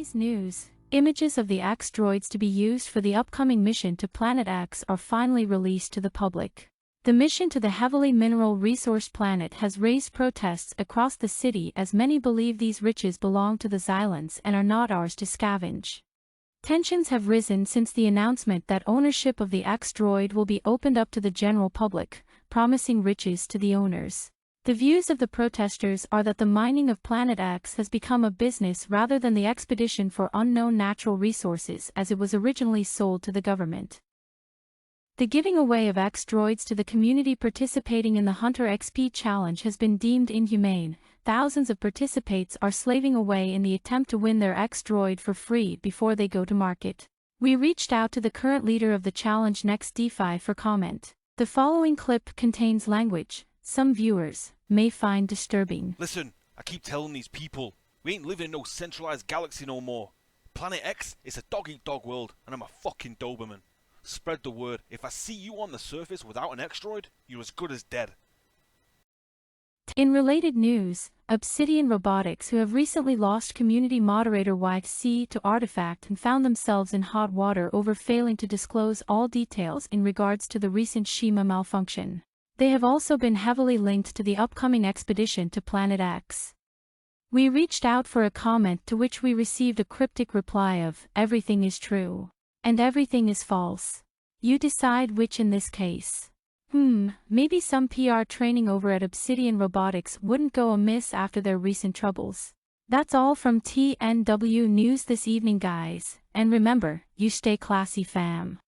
Today's news. Images of the Axe droids to be used for the upcoming mission to Planet Axe are finally released to the public. The mission to the heavily mineral resource planet has raised protests across the city as many believe these riches belong to the Xylans and are not ours to scavenge. Tensions have risen since the announcement that ownership of the Axe droid will be opened up to the general public, promising riches to the owners. The views of the protesters are that the mining of Planet Axe has become a business rather than the expedition for unknown natural resources as it was originally sold to the government. The giving away of Axe droids to the community participating in the Hunter XP challenge has been deemed inhumane. Thousands of participants are slaving away in the attempt to win their Axe droid for free before they go to market. We reached out to the current leader of the challenge, NexDefi, for comment. The following clip contains language some viewers may find disturbing. Listen, I keep telling these people, we ain't living in no centralized galaxy no more. Planet X is a dog-eat-dog world, and I'm a fucking Doberman. Spread the word. If I see you on the surface without an X-droid, you're as good as dead. In related news, Obsidian Robotics, who have recently lost community moderator YC to Artifact and found themselves in hot water over failing to disclose all details in regards to the recent Shima malfunction. They have also been heavily linked to the upcoming expedition to Planet Axe. We reached out for a comment to which we received a cryptic reply of, "Everything is true. And everything is false. You decide which in this case." Maybe some PR training over at Obsidian Robotics wouldn't go amiss after their recent troubles. That's all from TNW News this evening, guys, and remember, you stay classy, fam.